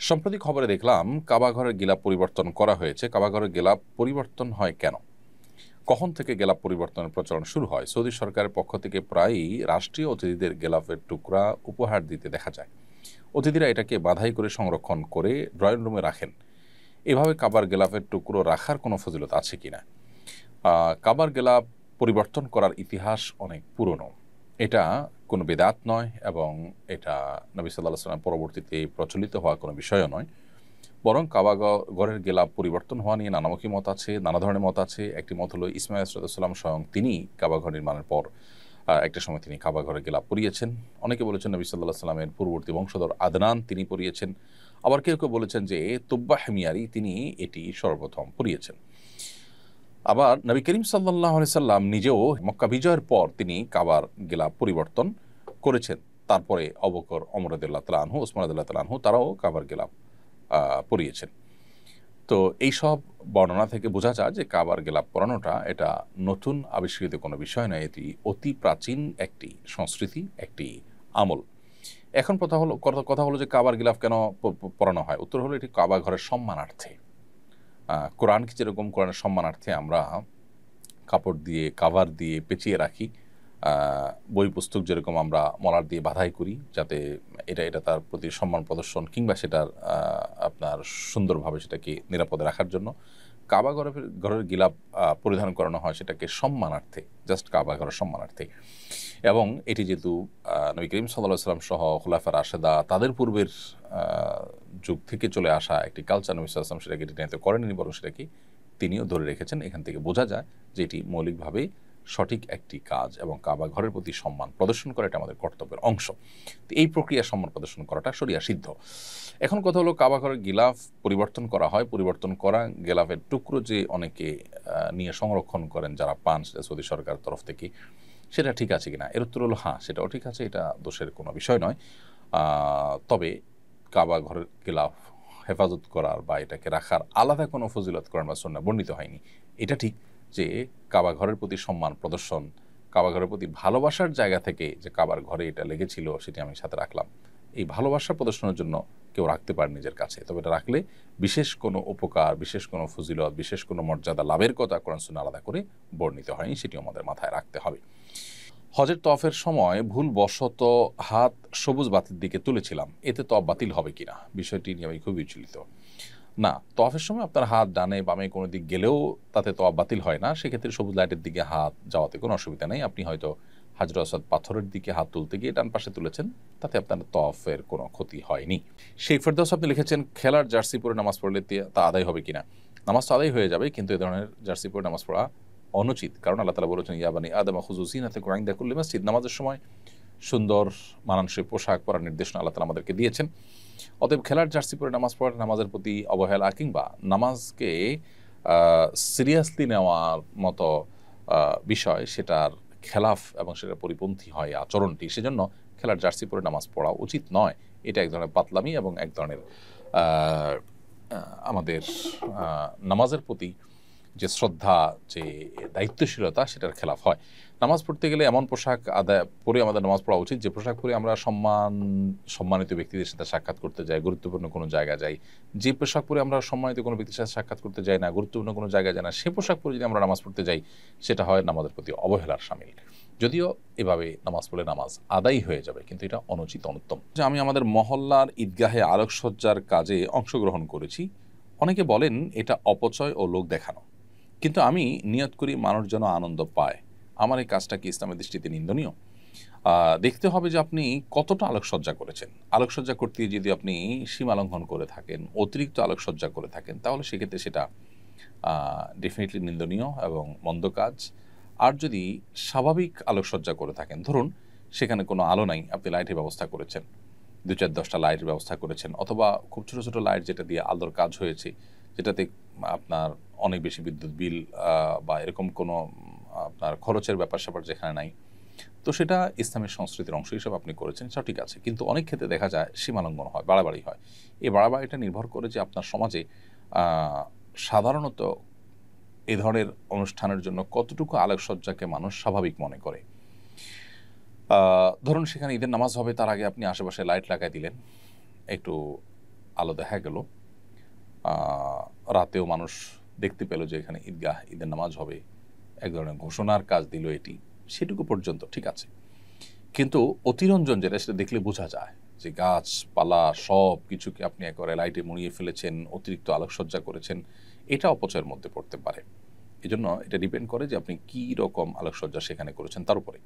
সম্প্রতি খবরে দেখলাম কাবা ঘরের গিলাফ পরিবর্তন করা হয়েছে। কাবা ঘরের গিলাফ পরিবর্তন হয় কেন? কখন থেকে গিলাফ পরিবর্তনের প্রচলন শুরু হয়? সৌদি সরকারের পক্ষ থেকে প্রায়ই রাষ্ট্রীয় অতিথিদের গিলাফের টুকরা উপহার দিতে দেখা যায়। অতিথিরা এটাকে বাধাই করে সংরক্ষণ করে ড্রয়িং রুমে রাখেন। এভাবে কাবার গিলাফের টুকরো রাখার কোনো ফজিলত আছে কিনা? কাবার গিলাফ পরিবর্তন করার ইতিহাস অনেক পুরনো। এটা কোনো বেদাত নয় এবং এটা নবী সাল্লাল্লাহু আলাইহি ওয়াসাল্লাম পরবর্তীতে প্রচলিত হওয়া কোনো বিষয়ও নয়। বরং কাবা ঘরের গিলাফ পরিবর্তন হওয়া নিয়ে নানামুখী মত আছে, নানা ধরনের মত আছে। একটি মত হলো ইসমাঈল আলাইহিসসালাম স্বয়ং তিনি কাবা ঘর নির্মাণের পর একটা সময় তিনি কাবা ঘরের গিলাফ পরিয়েছেন। অনেকে বলেছেন নবী সাল্লাল্লাহু আলাইহি ওয়াসাল্লামের পূর্ববর্তী বংশধর আদনান তিনি পরিয়েছেন। আবার কেউ কেউ বলেছেন যে তুব্বাহ হিমিয়ারি তিনি এটি সর্বপ্রথম পরিয়েছেন। আবার নবী করিম সাল্লাল্লাহু আলাইহি সাল্লাম নিজেও মক্কা বিজয়ের পর তিনি কাবার গিলাফ পরিবর্তন করেছেন। তারপরে আবু বকর, ওমর রাদিয়াল্লাহু তাআলা আনহু, ওসমান রাদিয়াল্লাহু তাআলা আনহু তারাও কাবার গিলাফ পরিয়েছেন। তো এইসব বর্ণনা থেকে বোঝা যায় যে কাবার গিলাফ পরানোটা এটা নতুন আবিষ্কৃত কোনো বিষয় নয়, এটি অতি প্রাচীন একটি সংস্কৃতি, একটি আমল। এখন কথা হলো যে কাবার গিলাফ কেন পরানো হয়? উত্তর হলো এটি কাবা ঘরের সম্মানার্থে। কোরআনকে যেরকম কোরআনের সম্মানার্থে আমরা কাপড় দিয়ে কাভার দিয়ে পেঁচিয়ে রাখি, বই পুস্তক যেরকম আমরা মলার দিয়ে বাধাই করি যাতে এটা তার প্রতি সম্মান প্রদর্শন কিংবা সেটার আপনার সুন্দরভাবে সেটাকে নিরাপদে রাখার জন্য কাবা ঘরের গিলাফ পরিধান করানো হয় সেটাকে সম্মানার্থে, জাস্ট কাবা ঘরের সম্মানার্থে। এবং এটি যেহেতু নবী করিম সাল্লাল্লাহু আলাইহি ওয়াসাল্লাম সহ খুলাফা রাশেদা তাদের পূর্বের যুগ থেকে চলে আসা একটি কালচার, নবী সাল্লাল্লাহু আলাইহি ওয়াসাল্লাম সেটাকে রীতিনীতি করেননি, বরং সেটাকে তিনিও ধরে রেখেছেন। এখান থেকে বোঝা যায় যে এটি মৌলিকভাবে সঠিক একটি কাজ এবং কাবা ঘরের প্রতি সম্মান প্রদর্শন করা এটা আমাদের কর্তব্যের অংশ। তো এই প্রক্রিয়া সম্মান প্রদর্শন করাটা শরিয়া সিদ্ধ। এখন কথা হলো কাবা ঘরের গিলাফ পরিবর্তন করা হয়, পরিবর্তন করা গিলাফের টুকরো যে অনেকে নিয়ে সংরক্ষণ করেন যারা পান সেটা সৌদি সরকারের তরফ থেকে, সেটা ঠিক আছে কিনা? এর উত্তর হলো হ্যাঁ, সেটাও ঠিক আছে, এটা দোষের কোনো বিষয় নয়। তবে কাবা ঘরের গিলাফ হেফাজত করার বা এটাকে রাখার আলাদা কোনো ফজিলত কোরআন বা সুন্নাহ বর্ণিত হয়নি। এটা ঠিক যে কাবা ঘরের প্রতি সম্মান প্রদর্শন, কাবা ঘরের প্রতি ভালোবাসার জায়গা থেকে যে কাবার ঘরে এটা লেগেছিল সেটি আমি সাথে রাখলাম, এই ভালোবাসা প্রদর্শনের জন্য কেউ রাখতে পারে নিজের কাছে। তবে এটা রাখলে বিশেষ কোনো উপকার, বিশেষ কোনো ফজিলত, বিশেষ কোনো মর্যাদা লাভের কথা কোরআন সুন্নাহ আলাদা করে বর্ণিত হয়নি, সেটিও আমাদের মাথায় রাখতে হবে। হজের তওয়াফের সময় ভুলবশত হাত সবুজ বাতির দিকে তুলেছিলাম, এতে তওয়াফ বাতিল হবে কিনা? বিষয়টি নিয়ে আমি খুবই বিচলিত। না, তওয়াফের সময় আপনার হাত ডানে বামে কোনো দিক গেলেও তাতে তওয়াফ বাতিল হয় না। সেক্ষেত্রে সবুজ লাইটের দিকে হাত যাওয়াতে কোনো অসুবিধা নেই। আপনি হয়তো হাজর আসওয়াদ পাথরের দিকে হাত তুলতে গিয়ে ডান পাশে তুলেছেন, তাতে আপনার তওয়াফের কোনো ক্ষতি হয়নি। শেখ ফেরদৌস আপনি লিখেছেন খেলার জার্সি পরে নামাজ পড়লে তা আদায় হবে কিনা? নামাজ তো আদায় হয়ে যাবে, কিন্তু এ ধরনের জার্সি পরে নামাজ পড়া অনুচিত। কারণ আল্লাহ তাআলা বলেছেন ইয়া বানি আদম খুযু যিনাতাকুম ইনদা কুল্লি মাসজিদ। নামাজের সময় সুন্দর মানানসই পোশাক পরার নির্দেশনা আল্লাহ তাআলা আমাদেরকে দিয়েছেন। অতএব খেলার জার্সি পরে নামাজ পড়া নামাজের প্রতি অবহেলা কিংবা নামাজকে সিরিয়াসলি নেওয়ার মতো বিষয়, সেটার খেলাফ এবং সেটার পরিপন্থী হয় আচরণটি। সেজন্য খেলার জার্সি পরে নামাজ পড়া উচিত নয়। এটা এক ধরনের পাতলামি এবং এক ধরনের আমাদের নামাজের প্রতি যে শ্রদ্ধা, যে দায়িত্বশীলতা, সেটার খেলাফ হয়। নামাজ পড়তে গেলে এমন পোশাক পরে আমাদের নামাজ পড়া উচিত যে পোশাক পরে আমরা সম্মানিত ব্যক্তিদের সাথে সাক্ষাৎ করতে যাই, গুরুত্বপূর্ণ কোনো জায়গায় যাই। যে পোশাক পরে আমরা সম্মানিত কোনো ব্যক্তির সাথে সাক্ষাৎ করতে যাই না, গুরুত্বপূর্ণ কোনো জায়গায় যাই না, সে পোশাক পরে যদি আমরা নামাজ পড়তে যাই সেটা হয় নামাজের প্রতি অবহেলার শামিল। যদিও এভাবে নামাজ পড়লে নামাজ আদায়ই হয়ে যাবে, কিন্তু এটা অনুচিত, অনুত্তম। যে আমি আমাদের মহল্লার ঈদগাহে আলোকসজ্জার কাজে অংশগ্রহণ করেছি। অনেকে বলেন এটা অপচয় ও লোক দেখানো, কিন্তু আমি নিয়ত করি মানুষ যেন আনন্দ পায়। আমার এই কাজটা কি ইসলামের দৃষ্টিতে নিন্দনীয়? দেখতে হবে যে আপনি কতটা আলোকসজ্জা করেছেন। আলোকসজ্জা করতে যদি আপনি সীমা লঙ্ঘন করে থাকেন, অতিরিক্ত আলোকসজ্জা করে থাকেন, তাহলে সেক্ষেত্রে সেটা ডেফিনেটলি নিন্দনীয় এবং মন্দ কাজ। আর যদি স্বাভাবিক আলোকসজ্জা করে থাকেন, ধরুন সেখানে কোনো আলো নাই, আপনি লাইটের ব্যবস্থা করেছেন, 2-4-10টা লাইটের ব্যবস্থা করেছেন, অথবা খুব ছোটো ছোটো লাইট যেটা দিয়ে আলোর কাজ হয়েছে, যেটাতে আপনার অনেক বেশি বিদ্যুৎ বিল বা এরকম কোনো আপনার খরচের ব্যাপার-স্যাপার যেখানে নাই, তো সেটা ইসলামের সংস্কৃতির অংশ হিসেবে আপনি করেছেন, সেটা ঠিক আছে। কিন্তু অনেক ক্ষেত্রে দেখা যায় সীমালঙ্ঘন হয়, বাড়াবাড়ি হয়। এই বাড়াবাড়িটা নির্ভর করে যে আপনার সমাজে সাধারণত এ ধরনের অনুষ্ঠানের জন্য কতটুকু আলোকসজ্জাকে মানুষ স্বাভাবিক মনে করে। ধরুন সেখানে ঈদের নামাজ হবে, তার আগে আপনি আশেপাশে লাইট লাগাই দিলেন, একটু আলো দেখা গেল, রাতেও মানুষ দেখতে পেল যে এখানে ঈদগাহ, ঈদের নামাজ হবে, এক ধরনের ঘোষণার কাজ দিল এটি, সেটুকু পর্যন্ত ঠিক আছে। কিন্তু অতিরঞ্জন যেটা, সেটা দেখলে বোঝা যায় যে গাছপালা সব কিছুকে আপনি একেবারে লাইটে মুড়িয়ে ফেলেছেন, অতিরিক্ত আলোকসজ্জা করেছেন, এটা অপচয়ের মধ্যে পড়তে পারে। এজন্য এটা ডিপেন্ড করে যে আপনি কী রকম আলোকসজ্জা সেখানে করেছেন তার উপরে।